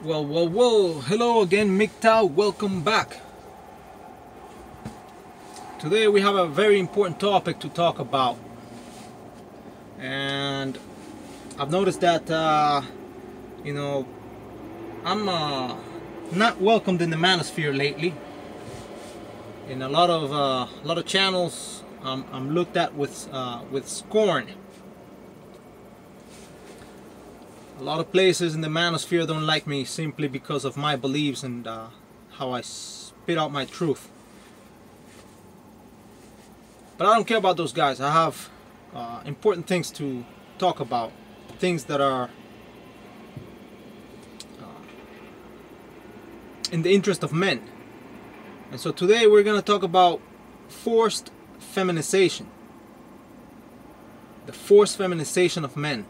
Well, hello again, MGTOW, welcome back. Today we have a very important topic to talk about, and I've noticed that I'm not welcomed in the manosphere lately. In a lot of channels, I'm looked at with scorn. A lot of places in the manosphere don't like me simply because of my beliefs and how I spit out my truth. But I don't care about those guys. I have important things to talk about, things that are in the interest of men. And so today we're going to talk about forced feminization, the forced feminization of men.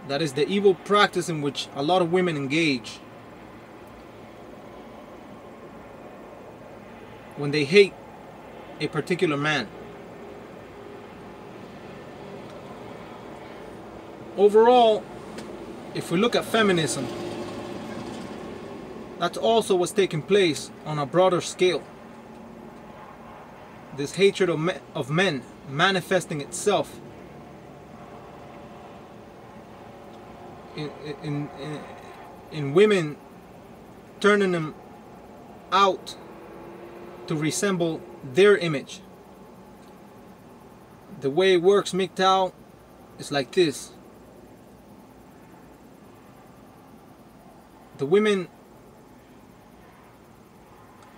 That is the evil practice in which a lot of women engage when they hate a particular man. Overall, if we look at feminism, that's also what's taking place on a broader scale. This hatred of men manifesting itself in women, turning them out to resemble their image. The way it works, MGTOW, is like this. The women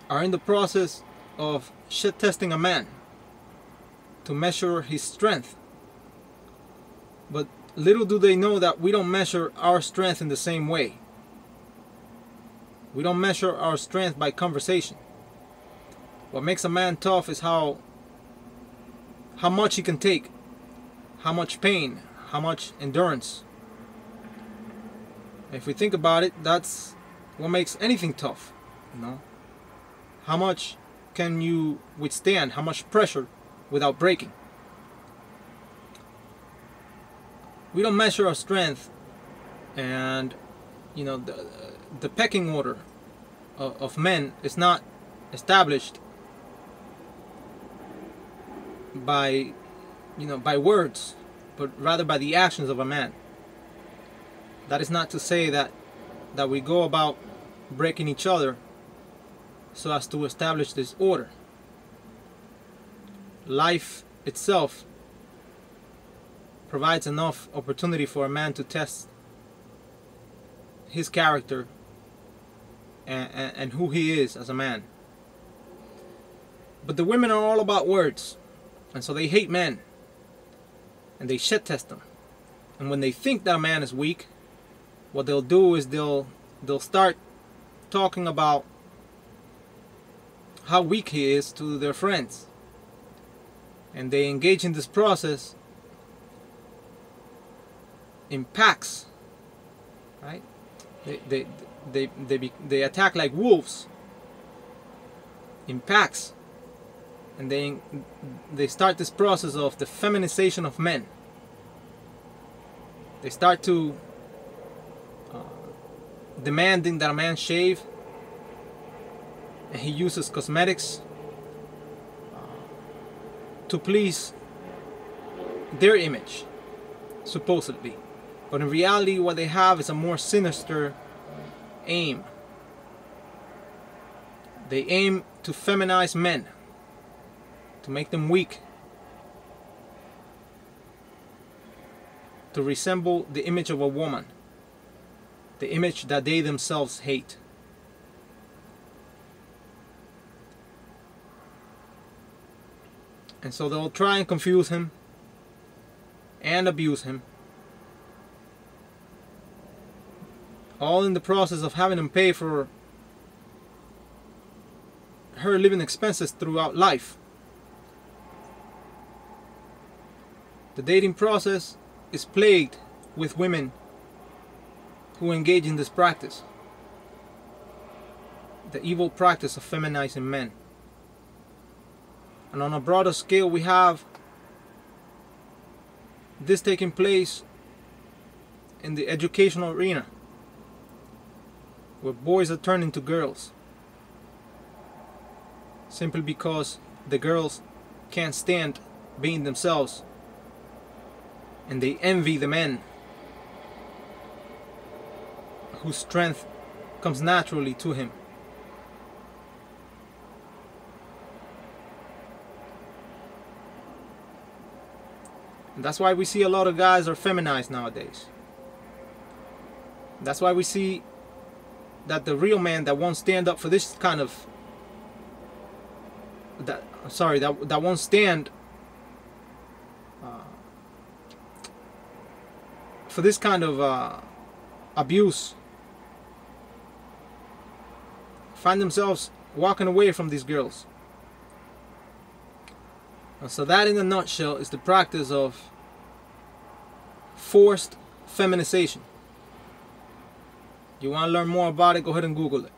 are in the process of shit testing a man to measure his strength. But little do they know that we don't measure our strength in the same way. We don't measure our strength by conversation. What makes a man tough is how much he can take, how much pain, how much endurance. If we think about it, that's what makes anything tough, you know? How much can you withstand? How much pressure without breaking? We don't measure our strength, and the pecking order of men is not established by words, but rather by the actions of a man. That is not to say that we go about breaking each other so as to establish this order. Life itself provides enough opportunity for a man to test his character and who he is as a man. But the women are all about words, and so they hate men and they shit test them. And when they think that a man is weak, what they'll do is they'll start talking about how weak he is to their friends, and they engage in this process in packs, right? They attack like wolves in packs, and they start this process of the feminization of men. They start to demanding that a man shave, and he uses cosmetics to please their image, supposedly. But in reality, what they have is a more sinister aim. They aim to feminize men, to make them weak, to resemble the image of a woman, the image that they themselves hate. And so they'll try and confuse him and abuse him, all in the process of having him pay for her living expenses throughout life. The dating process is plagued with women who engage in this practice, the evil practice of feminizing men. And on a broader scale, we have this taking place in the educational arena, where boys are turned into girls simply because the girls can't stand being themselves and they envy the men whose strength comes naturally to him. And that's why we see a lot of guys are feminized nowadays. That's why we see that the real man that won't stand up for this kind of that won't stand for this kind of abuse find themselves walking away from these girls. So that in a nutshell is the practice of forced feminization. You want to learn more about it, go ahead and Google it.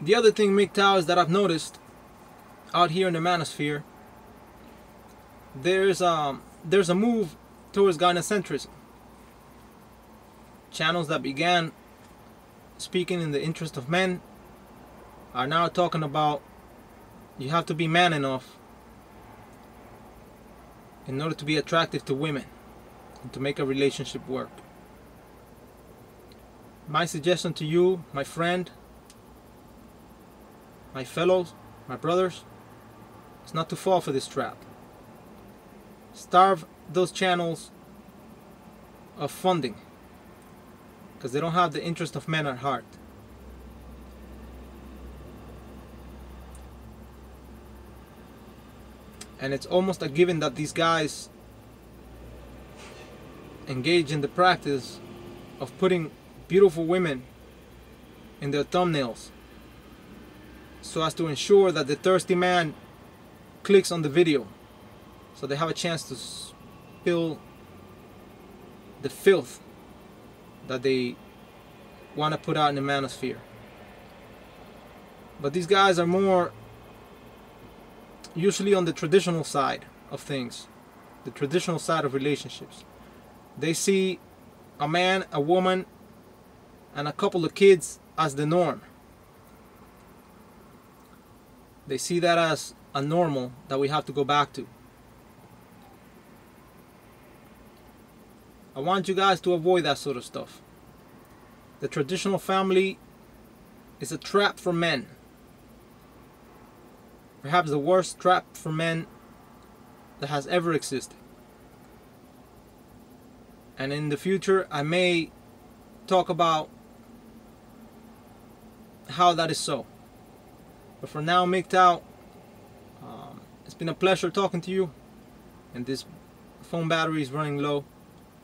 The other thing, MGTOW, is that I've noticed out here in the manosphere, there's a move towards gynocentrism. Channels that began speaking in the interest of men are now talking about you have to be man enough in order to be attractive to women and to make a relationship work. My suggestion to you, my friend, my fellows, my brothers, is not to fall for this trap. Starve those channels of funding because they don't have the interest of men at heart. And it's almost a given that these guys engage in the practice of putting beautiful women in their thumbnails so as to ensure that the thirsty man clicks on the video, so they have a chance to spill the filth that they want to put out in the manosphere. But these guys are more usually on the traditional side of things, the traditional side of relationships. They see a man, a woman, and a couple of kids as the norm. They see that as a normal that we have to go back to. I want you guys to avoid that sort of stuff. The traditional family is a trap for men. Perhaps the worst trap for men that has ever existed. And in the future, I may talk about how that is so. But for now, MGTOW, it's been a pleasure talking to you. And this phone battery is running low,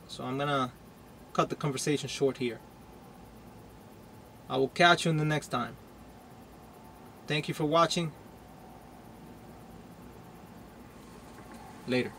so I'm gonna cut the conversation short here. I will catch you in the next time. Thank you for watching. Later.